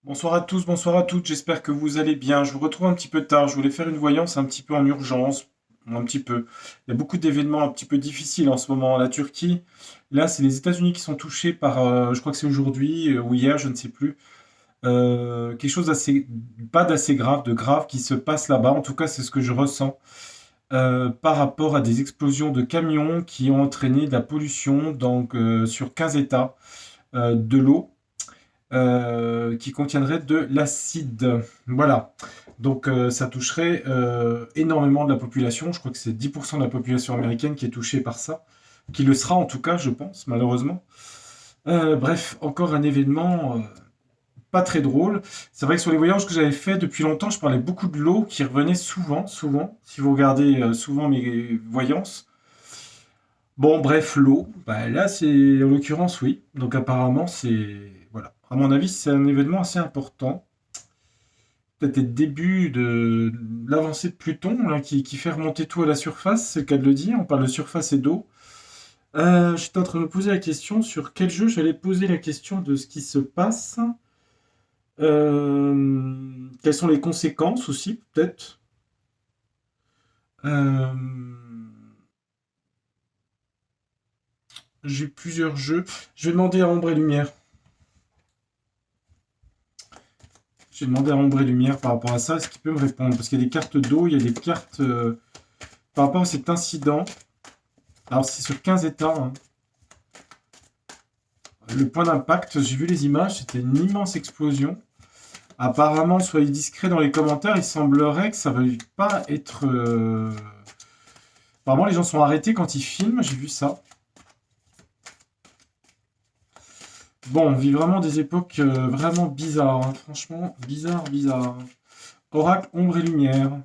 Bonsoir à tous, bonsoir à toutes, j'espère que vous allez bien. Je vous retrouve un petit peu tard, je voulais faire une voyance un petit peu en urgence, un petit peu. Il y a beaucoup d'événements un petit peu difficiles en ce moment. La Turquie, là c'est les États-Unis qui sont touchés par, je crois que c'est aujourd'hui ou hier, je ne sais plus, quelque chose d'assez, pas d'assez grave, de grave qui se passe là-bas. En tout cas, c'est ce que je ressens par rapport à des explosions de camions qui ont entraîné de la pollution donc, sur 15 États, de l'eau qui contiendrait de l'acide. Voilà. Donc ça toucherait énormément de la population. Je crois que c'est 10% de la population américaine qui est touchée par ça. Qui le sera en tout cas, je pense, malheureusement. Bref, encore un événement pas très drôle. C'est vrai que sur les voyages que j'avais fait depuis longtemps, je parlais beaucoup de l'eau qui revenait souvent, souvent. Si vous regardez souvent mes voyances. Bon, bref, l'eau, bah, là, c'est en l'occurrence, oui. Donc, apparemment, c'est. Voilà. À mon avis, c'est un événement assez important. Peut-être le début de l'avancée de Pluton, là, qui fait remonter tout à la surface, c'est le cas de le dire. On parle de surface et d'eau. J'étais en train de me poser la question sur quel jeu j'allais poser la question de ce qui se passe. Quelles sont les conséquences aussi, peut-être. Euh, j'ai plusieurs jeux. Je vais demander à Ombre et Lumière. J'ai demandé à Ombre et Lumière par rapport à ça, est-ce qu'il peut me répondre? Parce qu'il y a des cartes d'eau, il y a des cartes par rapport à cet incident. Alors c'est sur 15 États, hein. Le point d'impact, j'ai vu les images, c'était une immense explosion. Apparemment, soyez discrets dans les commentaires, il semblerait que ça ne veuille pas être... Apparemment, les gens sont arrêtés quand ils filment, j'ai vu ça. Bon, on vit vraiment des époques vraiment bizarres, hein. Franchement, bizarre, bizarre. Oracle, ombre et lumière.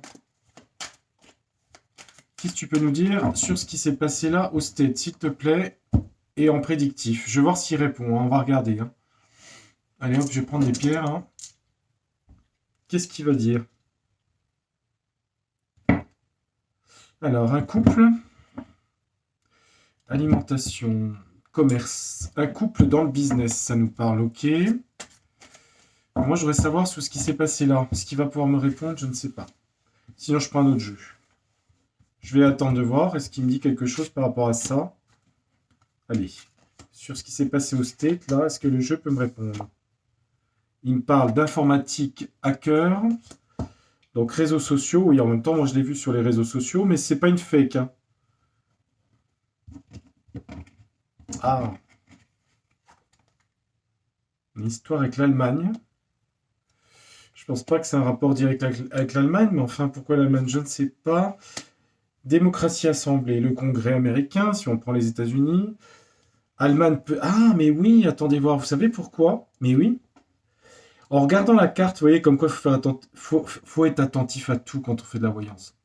Qu'est-ce que tu peux nous dire sur ce qui s'est passé là au State, s'il te plaît, et en prédictif? Je vais voir s'il répond, hein. On va regarder, hein. Allez hop, je vais prendre des pierres, hein. Qu'est-ce qu'il va dire? Alors, un couple, alimentation, commerce. Un couple dans le business, ça nous parle, ok. Moi, je voudrais savoir sur ce qui s'est passé là. Ce qu'il va pouvoir me répondre, je ne sais pas. Sinon, je prends un autre jeu. Je vais attendre de voir. Est-ce qu'il me dit quelque chose par rapport à ça? Allez. Sur ce qui s'est passé au State, là, est-ce que le jeu peut me répondre? Il me parle d'informatique hacker. Donc réseaux sociaux, oui, en même temps, moi je l'ai vu sur les réseaux sociaux, mais c'est pas une fake, hein. Ah, une histoire avec l'Allemagne. Je pense pas que c'est un rapport direct avec l'Allemagne, mais enfin, pourquoi l'Allemagne, je ne sais pas. Démocratie assemblée, le Congrès américain, si on prend les États-Unis. Allemagne peut. Ah, mais oui, attendez voir, vous savez pourquoi? Mais oui. En regardant la carte, vous voyez, comme quoi faut être attentif à tout quand on fait de la voyance.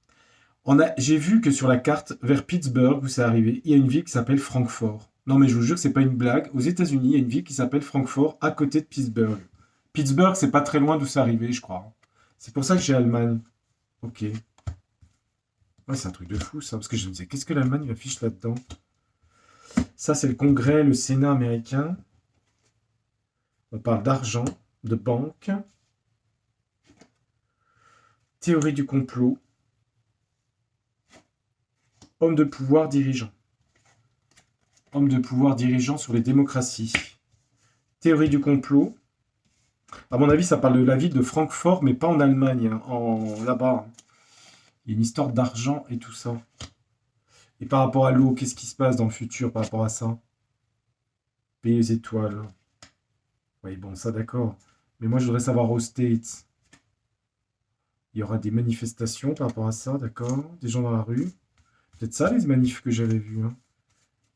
J'ai vu que sur la carte, vers Pittsburgh, où c'est arrivé, il y a une ville qui s'appelle Francfort. Non, mais je vous jure que c'est pas une blague. Aux États-Unis, il y a une ville qui s'appelle Francfort, à côté de Pittsburgh. Pittsburgh, c'est pas très loin d'où c'est arrivé, je crois. C'est pour ça que j'ai Allemagne. Ok. Ouais, c'est un truc de fou, ça. Parce que je me disais, qu'est-ce que l'Allemagne affiche là-dedans? Ça, c'est le Congrès, le Sénat américain. On parle d'argent, de banque, théorie du complot, homme de pouvoir dirigeant. Homme de pouvoir dirigeant sur les démocraties. Théorie du complot. À mon avis, ça parle de la ville de Francfort, mais pas en Allemagne, hein, là-bas. Il y a une histoire d'argent et tout ça. Et par rapport à l'eau, qu'est-ce qui se passe dans le futur par rapport à ça? Pays aux étoiles. Oui, bon, ça d'accord. Mais moi, je voudrais savoir aux States. Il y aura des manifestations par rapport à ça, d'accord? Des gens dans la rue. Peut-être ça, les manifs que j'avais vus, hein.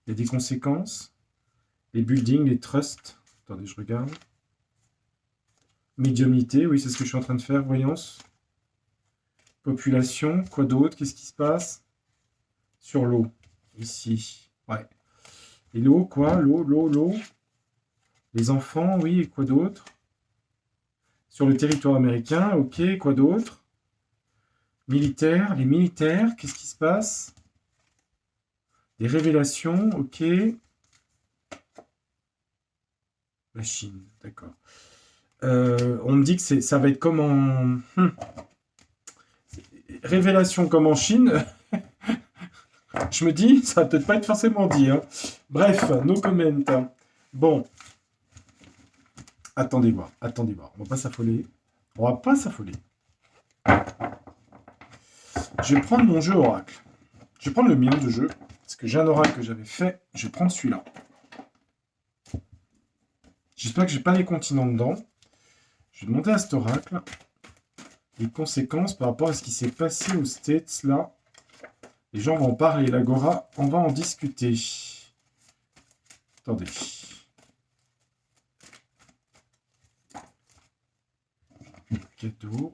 Il y a des conséquences. Les buildings, les trusts. Attendez, je regarde. Médiumnité, oui, c'est ce que je suis en train de faire. Voyance. Population. Quoi d'autre? Qu'est-ce qui se passe? Sur l'eau. Ici. Ouais. Et l'eau, quoi? L'eau. Les enfants, oui, et quoi d'autre? Sur le territoire américain, ok, quoi d'autre? Militaires, les militaires, qu'est-ce qui se passe? Des révélations, ok. La Chine, d'accord. On me dit que ça va être comme en... Révélation comme en Chine. Je me dis, ça va peut-être pas être forcément dit. Hein. Bref, no comment. Bon. Attendez voir. On va pas s'affoler. Je vais prendre mon jeu oracle. Je vais prendre le mien de jeu. Parce que j'ai un oracle que j'avais fait. Je vais prendre celui-là. J'espère que j'ai pas les continents dedans. Je vais demander à cet oracle les conséquences par rapport à ce qui s'est passé aux States là. Les gens vont en parler. L'Agora, on va en discuter. Attendez. Cadeau.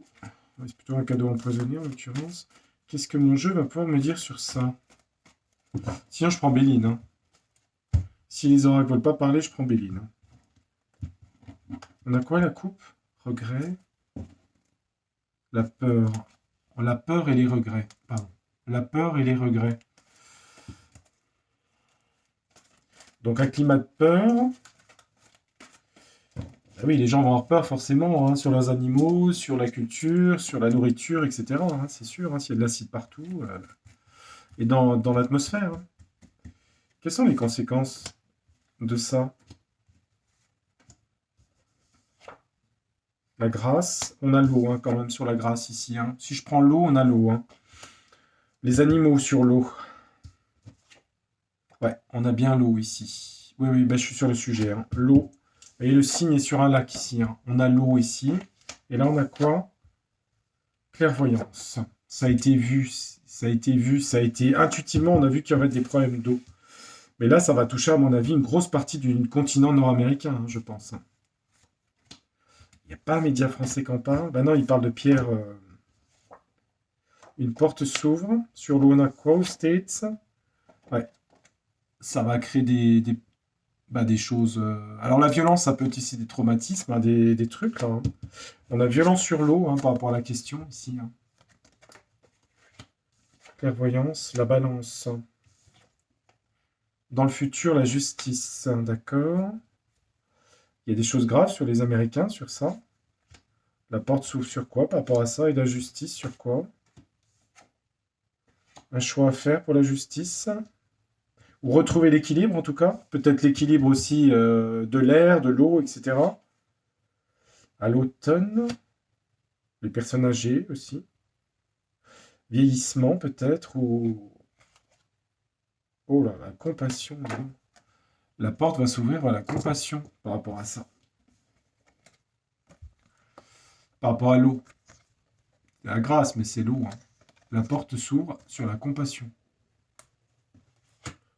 C'est plutôt un cadeau empoisonné en l'occurrence. Qu'est-ce que mon jeu va pouvoir me dire sur ça? Sinon, je prends Béline. Hein. Si les oracles ne veulent pas parler, je prends Béline. On a quoi la coupe? Regret. La peur. La peur et les regrets. Pardon. La peur et les regrets. Donc un climat de peur. Ah oui, les gens vont avoir peur forcément hein, sur leurs animaux, sur la culture, sur la nourriture, etc. Hein, c'est sûr, hein, s'il y a de l'acide partout. Et dans l'atmosphère. Hein. Quelles sont les conséquences de ça? La grâce, on a l'eau hein, quand même sur la grâce ici. Hein. Si je prends l'eau, on a l'eau. Hein. Les animaux sur l'eau. Ouais, on a bien l'eau ici. Oui, bah, je suis sur le sujet. Hein. L'eau. Et le signe est sur un lac ici. Hein. On a l'eau ici. Et là, on a quoi? Clairvoyance. Ça a été vu. Intuitivement, on a vu qu'il y aurait des problèmes d'eau. Mais là, ça va toucher, à mon avis, une grosse partie du continent nord-américain, hein, je pense. Il n'y a pas un média français qui en parle. Ben non, il parle de Pierre. Une porte s'ouvre sur l'Onaquo States. Ouais. Ça va créer des choses. Alors la violence, ça peut être ici des traumatismes, hein, des trucs là. Hein. On a violence sur l'eau hein, par rapport à la question ici. Hein. Clairvoyance, la balance. Dans le futur, la justice. D'accord. Il y a des choses graves sur les Américains, sur ça. La porte s'ouvre sur quoi par rapport à ça? Et la justice sur quoi? Un choix à faire pour la justice? Ou retrouver l'équilibre en tout cas? Peut-être l'équilibre aussi de l'air, de l'eau, etc. À l'automne, les personnes âgées aussi. Vieillissement peut-être, ou... Oh là, la compassion. Non. La porte va s'ouvrir à la compassion par rapport à ça. Par rapport à l'eau. La grâce, mais c'est l'eau. Hein. La porte s'ouvre sur la compassion.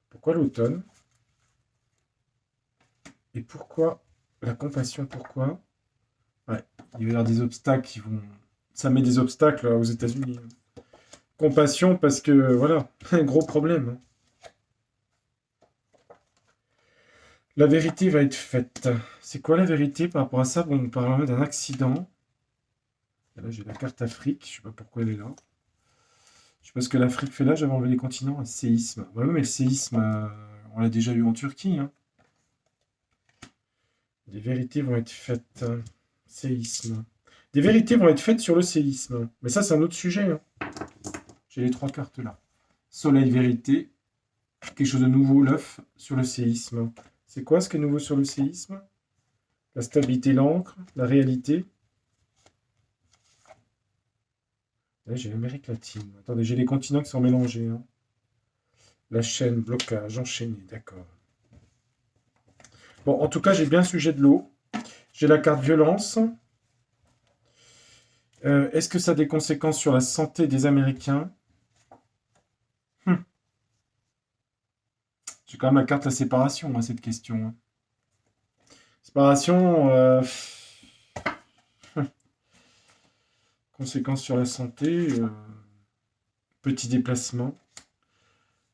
Pourquoi l'automne? Et pourquoi la compassion? Pourquoi? Ouais, il va y avoir des obstacles qui vont... Ça met des obstacles aux États-Unis. Compassion parce que, voilà, un gros problème. Hein. La vérité va être faite. C'est quoi la vérité par rapport à ça? Bon, on parlera d'un accident. Et là, j'ai la carte Afrique. Je sais pas pourquoi elle est là. Je sais pas ce que l'Afrique fait là. J'avais enlevé les continents. Un séisme. Ouais, mais le séisme, on l'a déjà eu en Turquie. Hein. Des vérités vont être faites. Séisme. Des vérités vont être faites sur le séisme. Mais ça, c'est un autre sujet. Hein. J'ai les 3 cartes là. Soleil, vérité. Quelque chose de nouveau, l'œuf, sur le séisme. C'est quoi ce qui est nouveau sur le séisme? La stabilité, l'encre, la réalité. Là, j'ai l'Amérique latine. Attendez, j'ai les continents qui sont mélangés. Hein. La chaîne, blocage, enchaîné, d'accord. Bon, en tout cas, j'ai bien le sujet de l'eau. J'ai la carte violence. Est-ce que ça a des conséquences sur la santé des Américains? J'ai quand même la carte la séparation à cette question. Hein. Séparation, conséquences sur la santé, petit déplacement,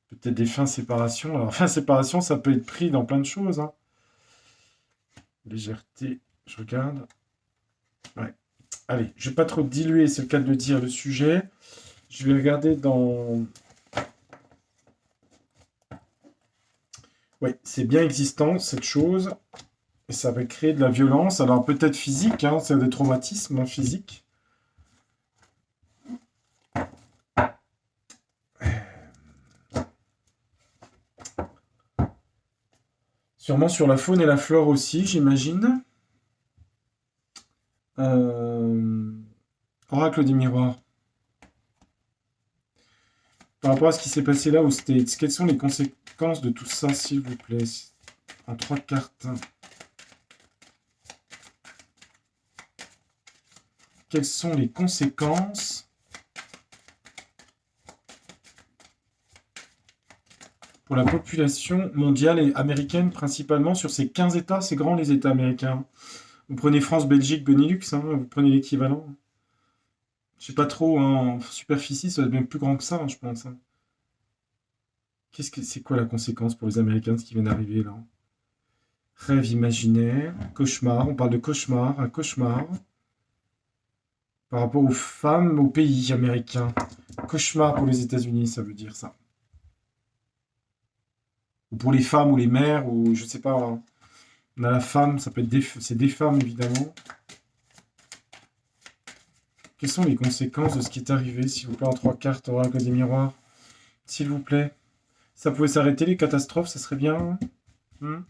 peut-être des fins séparation. Alors, fin séparation, ça peut être pris dans plein de choses. Hein. Légèreté, je regarde. Ouais. Allez, je ne vais pas trop diluer, c'est le cas de le dire, le sujet. Je vais regarder dans... Oui, c'est bien existant, cette chose. Et ça va créer de la violence, alors peut-être physique, hein, c'est des traumatismes hein, physiques. Sûrement sur la faune et la flore aussi, j'imagine. Euh, Oracle des miroirs. Par rapport à ce qui s'est passé là aux States, quelles sont les conséquences de tout ça, s'il vous plaît? En 3 cartes. Quelles sont les conséquences pour la population mondiale et américaine, principalement sur ces 15 États? C'est grand, les États américains. Vous prenez France, Belgique, Benelux, hein, vous prenez l'équivalent. Je sais pas trop, hein, en superficie, ça doit être même plus grand que ça, hein, je pense. Hein. C'est quoi la conséquence pour les Américains de ce qui vient d'arriver là? Rêve imaginaire, cauchemar, on parle de cauchemar, un cauchemar. Par rapport aux femmes, aux pays américains. Cauchemar pour les États-Unis, ça veut dire ça. Ou pour les femmes ou les mères, ou je sais pas. Hein. On a la femme, ça peut être c'est des femmes évidemment. Quelles sont les conséquences de ce qui est arrivé, s'il vous plaît, en 3 cartes, oracle des miroirs? S'il vous plaît. Ça pouvait s'arrêter, les catastrophes, ça serait bien. Hein.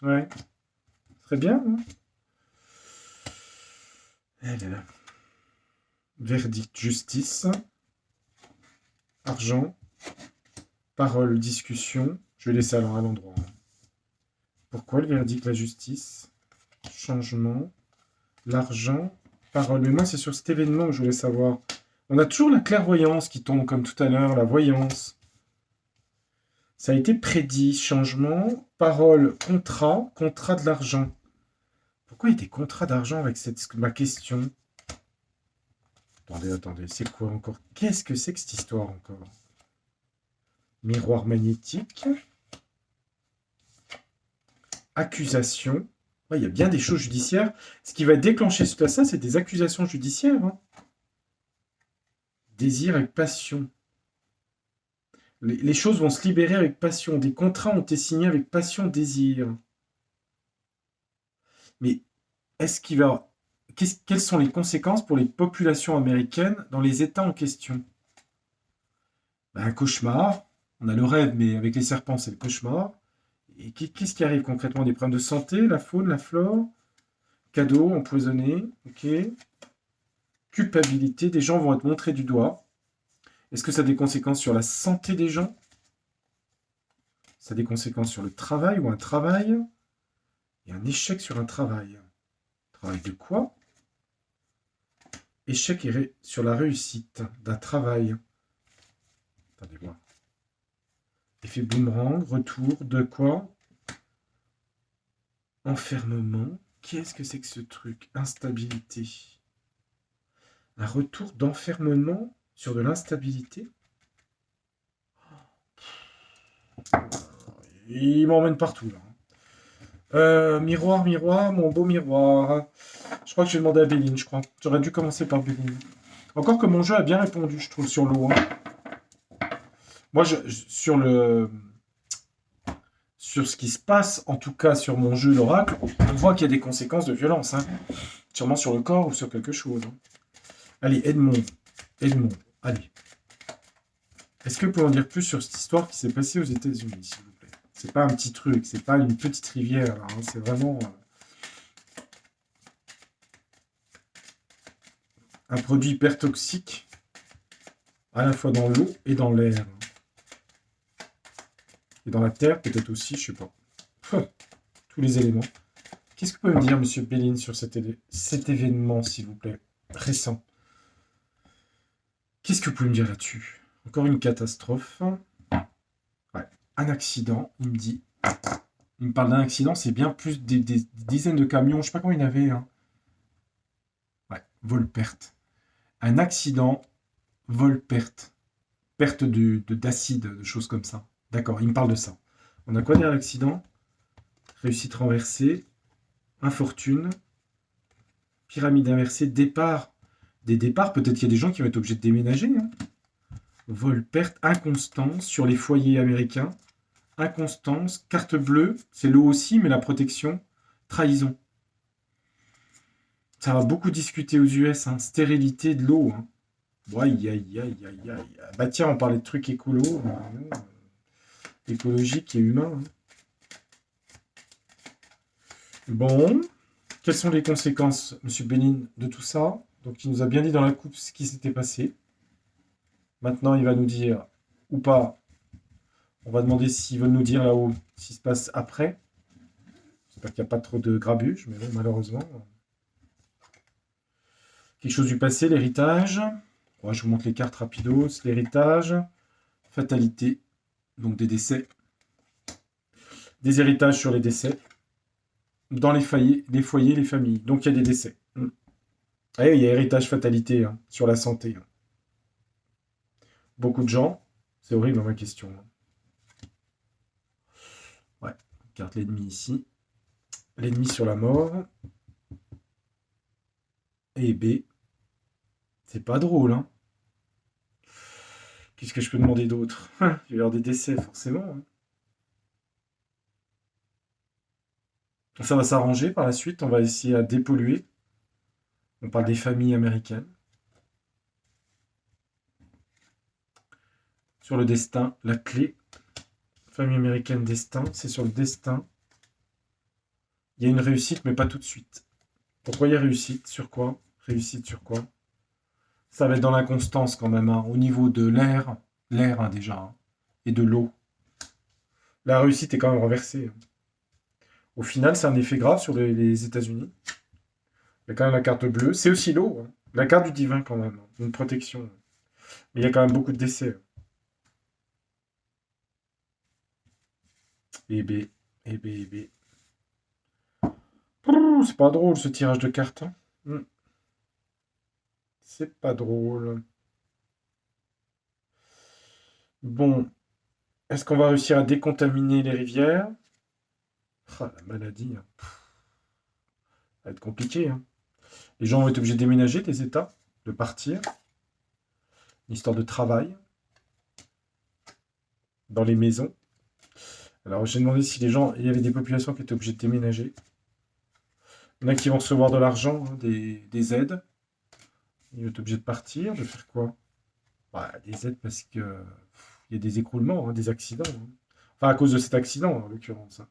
Ouais. Ça serait bien. Hein. Eh là là. Verdict, justice. Argent. Parole, discussion. Je vais laisser à l'endroit. Pourquoi le verdict, la justice? Changement. L'argent. Parole. Mais moi, c'est sur cet événement que je voulais savoir. On a toujours la clairvoyance qui tombe comme tout à l'heure, la voyance. Ça a été prédit. Changement. Parole. Contrat. Contrat de l'argent. Pourquoi il y a des contrats d'argent avec ma question? Attendez. C'est quoi encore? Qu'est-ce que c'est que cette histoire encore? Miroir magnétique. Accusation. Ouais, il y a bien des choses judiciaires. Ce qui va déclencher tout ça, c'est des accusations judiciaires. Hein. Désir avec passion. Les choses vont se libérer avec passion. Des contrats ont été signés avec passion, désir. Mais est-ce qu'il va... Quelles sont les conséquences pour les populations américaines dans les États en question? Ben, un cauchemar. On a le rêve, mais avec les serpents, c'est le cauchemar. Et qu'est-ce qui arrive concrètement? Des problèmes de santé, la faune, la flore? Cadeaux empoisonnés, ok. Culpabilité, des gens vont être montrés du doigt. Est-ce que ça a des conséquences sur la santé des gens? Ça a des conséquences sur le travail ou un travail? Et un échec sur un travail. Travail de quoi? Échec sur la réussite d'un travail. Attendez voir. Effet boomerang, retour de quoi? Enfermement. Qu'est-ce que c'est que ce truc? Instabilité. Un retour d'enfermement sur de l'instabilité? Il m'emmène partout là. Miroir, mon beau miroir. Je crois que je vais demander à Béline, je crois. J'aurais dû commencer par Béline. Encore que mon jeu a bien répondu, je trouve, sur l'eau. Hein. Moi, sur ce qui se passe, en tout cas sur mon jeu, l'oracle, on voit qu'il y a des conséquences de violence. Hein. Sûrement sur le corps ou sur quelque chose. Hein. Allez, Edmond, allez. Est-ce que vous pouvez en dire plus sur cette histoire qui s'est passée aux États-Unis, s'il vous plaît? C'est pas un petit truc, c'est pas une petite rivière, là, hein, c'est vraiment un produit hyper toxique, à la fois dans l'eau et dans l'air. Et dans la terre, peut-être aussi, je sais pas. Tous les éléments. Qu'est-ce que vous pouvez me dire, monsieur Béline, sur cet événement, s'il vous plaît, récent? Qu'est-ce que vous pouvez me dire là-dessus? Encore une catastrophe. Ouais. Un accident, il me dit. Il me parle d'un accident, c'est bien plus des dizaines de camions, je sais pas combien il y en avait. Hein. Ouais, vol-perte. Un accident, vol-perte. Perte d'acide, de choses comme ça. D'accord, il me parle de ça. On a quoi derrière l'accident? Réussite renversée, infortune, pyramide inversée, départ. Des départs, peut-être qu'il y a des gens qui vont être obligés de déménager. Hein. Vol, perte, inconstance sur les foyers américains. Inconstance, carte bleue, c'est l'eau aussi, mais la protection. trahison. Ça va beaucoup discuter aux US, hein. Stérilité de l'eau. Hein. Aïe, aïe, aïe, aïe, aïe. Bah tiens, on parlait de trucs écolo, écologiques et humains. Hein. Bon, quelles sont les conséquences, Monsieur Bénin, de tout ça? Donc, il nous a bien dit dans la coupe ce qui s'était passé. Maintenant, il va nous dire, ou pas, on va demander s'ils veulent nous dire là-haut ce qui se passe après. J'espère qu'il n'y a pas trop de grabuge, mais bon, malheureusement. Quelque chose du passé, l'héritage. Ouais, je vous montre les cartes rapidos. L'héritage, fatalité, donc des décès. Des héritages sur les décès. Dans les foyers, les familles. Donc, il y a des décès. Ah, il y a héritage, fatalité hein, sur la santé. Hein. Beaucoup de gens. C'est horrible dans ma question. Hein. Ouais, carte l'ennemi ici. L'ennemi sur la mort. Et B. C'est pas drôle, hein. Qu'est-ce que je peux demander d'autre? Il va y avoir des décès, forcément. Hein. Ça va s'arranger par la suite. On va essayer à dépolluer. On parle des familles américaines. Sur le destin, la clé. Famille américaine, destin. C'est sur le destin. Il y a une réussite, mais pas tout de suite. Pourquoi il y a réussite? Sur quoi? Réussite sur quoi? Ça va être dans l'inconstance quand même, hein, au niveau de l'air, hein, déjà, hein, et de l'eau. La réussite est quand même renversée. Hein. Au final, c'est un effet grave sur les États-Unis. Il y a quand même la carte bleue. C'est aussi l'eau. Hein. La carte du divin quand même. Hein. Une protection. Mais il y a quand même beaucoup de décès. Et B. Et B. Et B. C'est pas drôle ce tirage de cartes. Hein. C'est pas drôle. Bon. Est-ce qu'on va réussir à décontaminer les rivières? Ah, la maladie. Hein. Ça va être compliqué. Hein. Les gens vont être obligés de déménager des États, de partir. Une histoire de travail. Dans les maisons. Alors j'ai demandé si les gens, il y avait des populations qui étaient obligées de déménager. Il y en a qui vont recevoir de l'argent, hein, des aides. Ils vont être obligés de partir, de faire quoi? Bah, des aides parce que il y a des écroulements, hein, des accidents. Hein. Enfin, à cause de cet accident, en l'occurrence. Hein.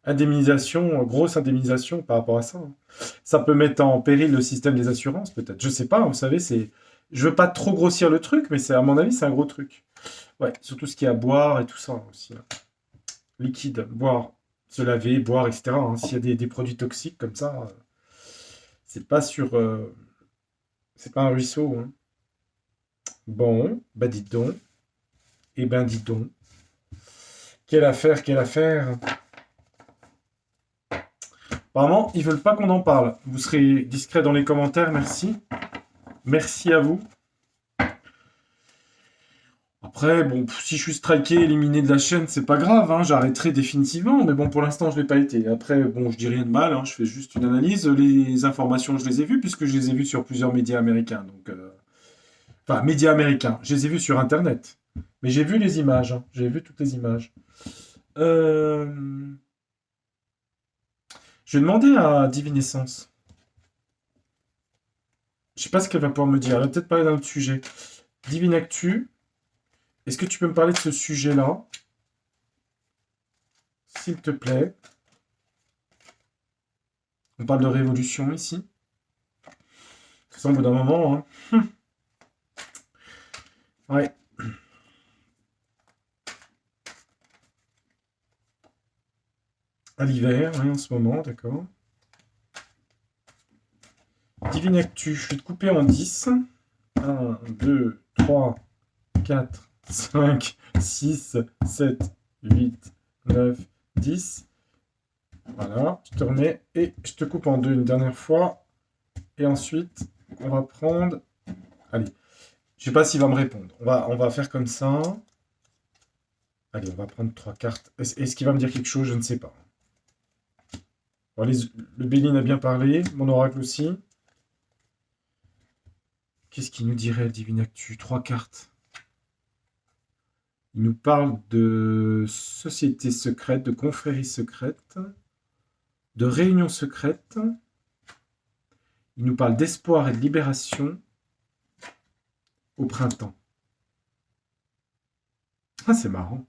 Indemnisation, grosse indemnisation par rapport à ça. Hein. Ça peut mettre en péril le système des assurances, peut-être. Je sais pas, vous savez, c'est. Je veux pas trop grossir le truc, mais c'est à mon avis, c'est un gros truc. Ouais, surtout ce qui est à boire et tout ça aussi. Là. Liquide, boire, se laver, boire, etc. Hein. S'il y a des produits toxiques comme ça, c'est pas sur. C'est pas un ruisseau. Hein. Bon, bah dites donc. Eh ben dites donc. Quelle affaire, quelle affaire. Apparemment, ils veulent pas qu'on en parle. Vous serez discret dans les commentaires, merci. Merci à vous. Après, bon, si je suis striké, éliminé de la chaîne, c'est pas grave, hein, j'arrêterai définitivement, mais bon, pour l'instant, je l'ai pas été. Après, bon, je dis rien de mal, hein, je fais juste une analyse. Les informations, je les ai vues, puisque je les ai vues sur plusieurs médias américains. Donc, enfin, médias américains, je les ai vus sur Internet. Mais j'ai vu les images, hein, j'ai vu toutes les images. Je vais demander à Divinescence. Je sais pas ce qu'elle va pouvoir me dire. Elle va peut-être parler d'un autre sujet. Divine Actu. Est-ce que tu peux me parler de ce sujet-là? S'il te plaît. On parle de révolution ici. Ça, au bout d'un moment. Hein. Ouais. À l'hiver, hein, en ce moment, d'accord. Divine Actu, je vais te couper en 10. 1, 2, 3, 4, 5, 6, 7, 8, 9, 10. Voilà, je te remets et je te coupe en deux une dernière fois. Et ensuite, on va prendre... Allez, je sais pas s'il va me répondre. On va faire comme ça. Allez, on va prendre 3 cartes. Est-ce qu'il va me dire quelque chose? Je ne sais pas. Bon, le Béline a bien parlé, mon oracle aussi. Qu'est-ce qu'il nous dirait, le Divine Actu? 3 cartes. Il nous parle de société secrète, de confrérie secrète. de réunions secrètes. Il nous parle d'espoir et de libération au printemps. Ah, c'est marrant.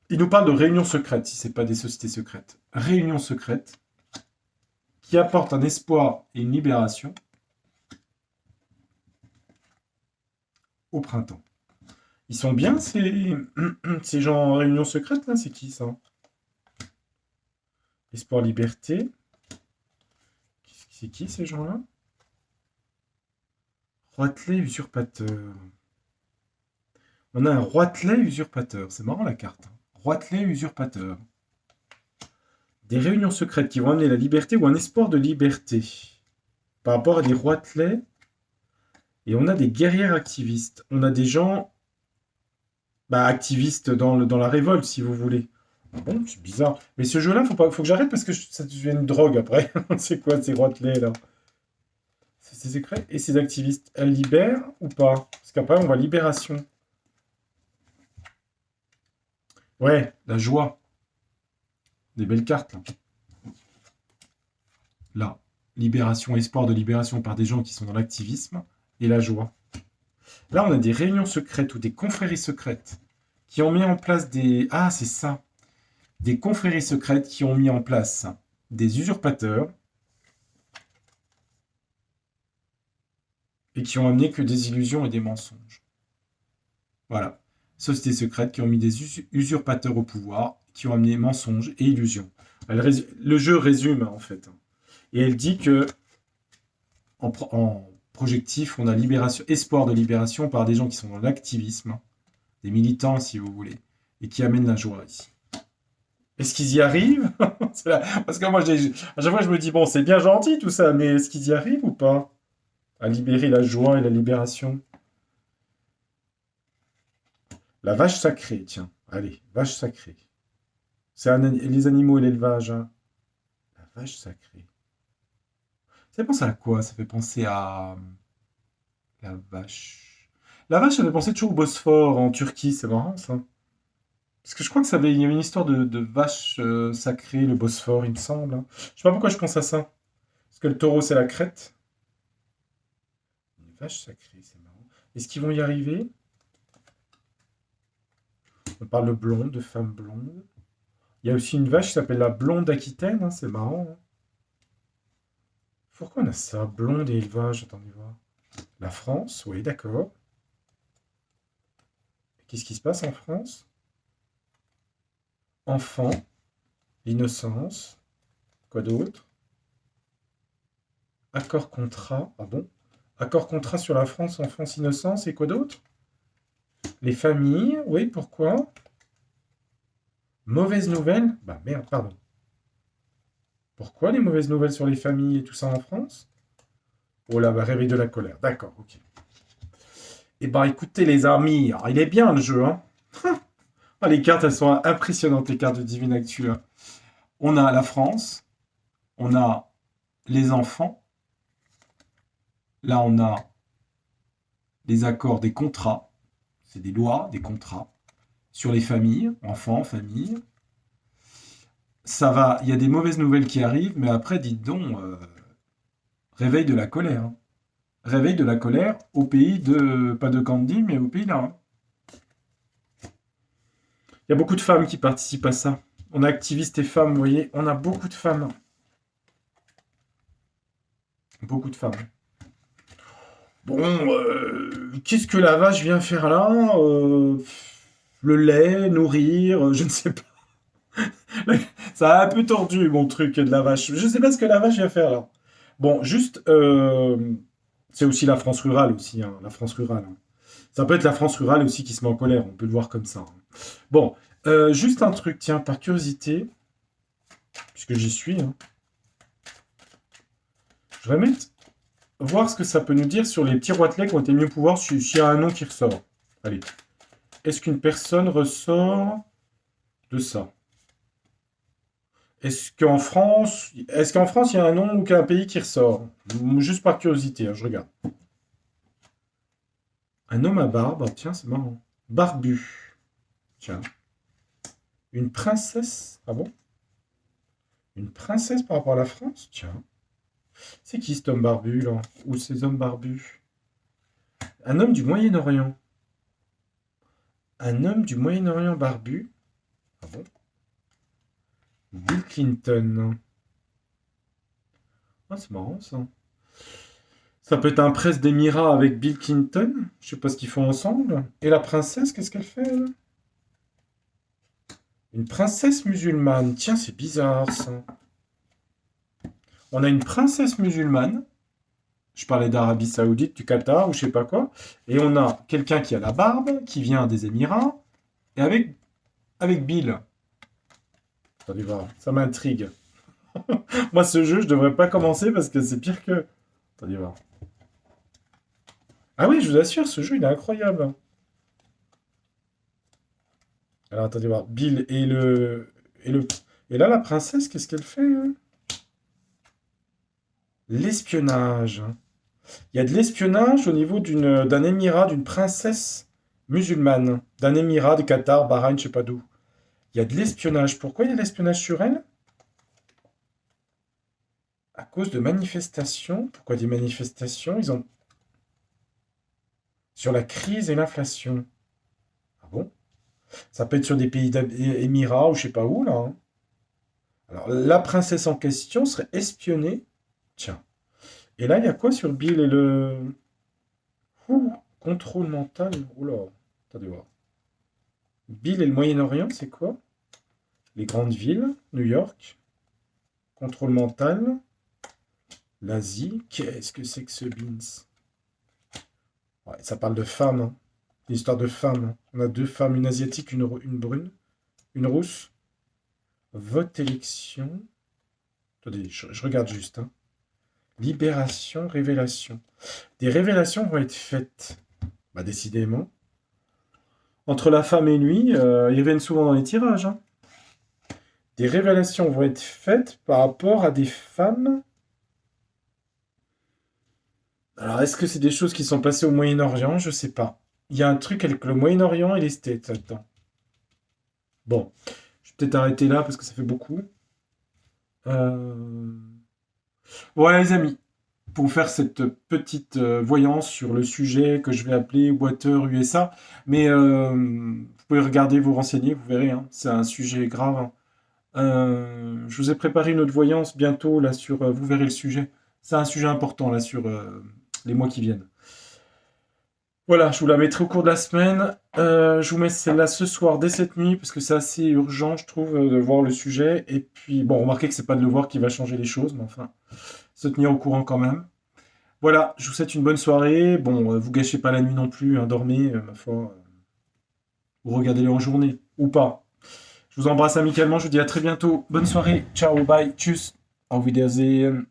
Il nous parle de réunions secrètes, si ce n'est pas des sociétés secrètes. Réunions secrètes qui apportent un espoir et une libération au printemps. Ils sont bien, ces gens en réunion secrète, là? C'est qui, ça? Espoir, liberté. C'est qui, ces gens-là? Roitelet usurpateur. On a un Roitelet usurpateur. C'est marrant, la carte. Roitelet usurpateur. Des réunions secrètes qui vont amener la liberté ou un espoir de liberté. Par rapport à des Roitelets. Et on a des guerrières activistes. On a des gens activistes dans la révolte, si vous voulez. Ah bon, c'est bizarre. Mais ce jeu-là, faut que j'arrête parce que ça devient une drogue après. C'est quoi ces Roitelets, là? C'est secret. Et ces activistes, elles libèrent ou pas? Parce qu'après, on voit libération. Ouais, la joie. Des belles cartes, là. Là, libération, espoir de libération par des gens qui sont dans l'activisme. Et la joie. Là, on a des réunions secrètes ou des confréries secrètes qui ont mis en place des... Ah, c'est ça. Des confréries secrètes qui ont mis en place des usurpateurs et qui ont amené que des illusions et des mensonges. Voilà. Sociétés secrètes qui ont mis des usurpateurs au pouvoir, qui ont amené mensonges et illusions. Le jeu résume, en fait. Et elle dit que en projectif, on a libération, espoir de libération par des gens qui sont dans l'activisme, des militants, si vous voulez, et qui amènent la joie ici. Est-ce qu'ils y arrivent? Parce que moi, à chaque fois, je me dis, bon, c'est bien gentil tout ça, mais est-ce qu'ils y arrivent ou pas? À libérer la joie et la libération. La vache sacrée, tiens. Allez, vache sacrée. C'est les animaux et l'élevage. Hein. La vache sacrée. Ça fait penser à quoi? Ça fait penser à la vache. La vache, ça fait penser toujours au Bosphore en Turquie. C'est marrant, ça. Parce que je crois que il y avait une histoire de vache sacrée, le Bosphore, il me semble. Hein. Je sais pas pourquoi je pense à ça. Parce que le taureau, c'est la crête. Une vache sacrée, c'est marrant. Est-ce qu'ils vont y arriver? On parle de blonde, de femme blonde. Il y a aussi une vache qui s'appelle la blonde aquitaine, hein, c'est marrant. Hein. Pourquoi on a ça? Blonde et élevage, attendez voir. La France, oui, d'accord. Qu'est-ce qui se passe en France? Enfant, l'innocence, quoi d'autre? Accord contrat, ah bon? Accord contrat sur la France, enfance, innocence, et quoi d'autre? Les familles, oui, pourquoi? Mauvaise nouvelle? Bah merde, pardon. Pourquoi les mauvaises nouvelles sur les familles et tout ça en France? Oh là, bah, réveil de la colère. D'accord, ok. Eh ben, écoutez, les amis, alors, il est bien le jeu, hein. Ah, les cartes, elles sont impressionnantes, les cartes de Divine Actu. Hein. On a la France, on a les enfants. Là, on a les accords des contrats. C'est des lois, des contrats. Sur les familles, enfants, familles. Ça va, il y a des mauvaises nouvelles qui arrivent, mais après, dites donc, réveil de la colère. Hein. Réveil de la colère au pays de, pas de Candy, mais au pays là. Hein. Il y a beaucoup de femmes qui participent à ça. On a activistes et femmes, vous voyez, on a beaucoup de femmes. Beaucoup de femmes. Bon, qu'est-ce que la vache vient faire là? Le lait, nourrir, je ne sais pas. Ça a un peu tordu mon truc de la vache. Je ne sais pas ce que la vache vient faire là. Bon, juste, c'est aussi la France rurale aussi, hein, la France rurale. Hein. Ça peut être la France rurale aussi qui se met en colère, on peut le voir comme ça. Hein. Bon, juste un truc, tiens, par curiosité, puisque j'y suis, hein, je vais voir ce que ça peut nous dire sur les petits roitelets qui ont été mis au pouvoir s'il y a un nom qui ressort. Allez. Est-ce qu'une personne ressort de ça? Est-ce qu'en France, il y a un nom ou qu'un pays qui ressort? Juste par curiosité, hein, je regarde. Un homme à barbe, ah, tiens, c'est marrant. Barbu. Tiens. Une princesse, ah bon? Une princesse par rapport à la France? Tiens. C'est qui cet homme barbu, là? Ou ces hommes barbus? Un homme du Moyen-Orient. Un homme du Moyen-Orient barbu? Ah bon? Bill Clinton. Ah, c'est marrant, ça. Ça peut être un prince d'émirat avec Bill Clinton. Je sais pas ce qu'ils font ensemble. Et la princesse, qu'est-ce qu'elle fait, elle? Une princesse musulmane. Tiens, c'est bizarre, ça. On a une princesse musulmane. Je parlais d'Arabie Saoudite, du Qatar ou je sais pas quoi. Et on a quelqu'un qui a la barbe, qui vient des Émirats, et avec Bill. Attendez voir, ça m'intrigue. Moi, ce jeu, je devrais pas commencer parce que c'est pire que. Attendez voir. Ah oui, je vous assure, ce jeu, il est incroyable. Alors, attendez voir. Bill et le. Et là, la princesse, qu'est-ce qu'elle fait, l'espionnage. Il y a de l'espionnage au niveau d'un émirat, d'une princesse musulmane, d'un émirat, du Qatar, Bahreïn, je sais pas d'où. Il y a de l'espionnage. Pourquoi il y a de l'espionnage sur elle? À cause de manifestations. Pourquoi des manifestations? Ils ont sur la crise et l'inflation. Ah bon? Ça peut être sur des pays d'émirats ou je sais pas où là, hein. Alors la princesse en question serait espionnée. Tiens. Et là, il y a quoi sur Bill et le contrôle mental? Oula, attendez voir. Bill et le Moyen-Orient, c'est quoi? Les grandes villes, New York, contrôle mental, l'Asie. Qu'est-ce que c'est que ce Beans? Ouais, ça parle de femmes, hein. Une histoire de femmes. On a deux femmes, une asiatique, une brune, une rousse. Vote élection. Attendez, je regarde juste, hein. Libération, révélation. Des révélations vont être faites. Bah, décidément. Entre la femme et lui, ils reviennent souvent dans les tirages, hein. Des révélations vont être faites par rapport à des femmes. Alors, est-ce que c'est des choses qui sont passées au Moyen-Orient? Je sais pas. Il y a un truc avec le Moyen-Orient et les States là-dedans. Bon, je vais peut-être arrêter là parce que ça fait beaucoup. Euh, Voilà, les amis, pour faire cette petite voyance sur le sujet que je vais appeler Water USA. Mais vous pouvez regarder, vous renseigner, vous verrez, hein, c'est un sujet grave, hein. Je vous ai préparé une autre voyance bientôt là sur. Vous verrez le sujet. C'est un sujet important là sur les mois qui viennent. Voilà, je vous la mettrai au cours de la semaine. Je vous mets celle-là ce soir dès cette nuit parce que c'est assez urgent, je trouve, de voir le sujet. Et puis, bon, remarquez que c'est pas de le voir qui va changer les choses, mais enfin, se tenir au courant quand même. Voilà, je vous souhaite une bonne soirée. Bon, vous gâchez pas la nuit non plus, hein, dormez, ma foi. Ou regardez-les en journée, ou pas. Je vous embrasse amicalement, je vous dis à très bientôt. Bonne soirée, ciao, bye, tchuss, auf Wiedersehen.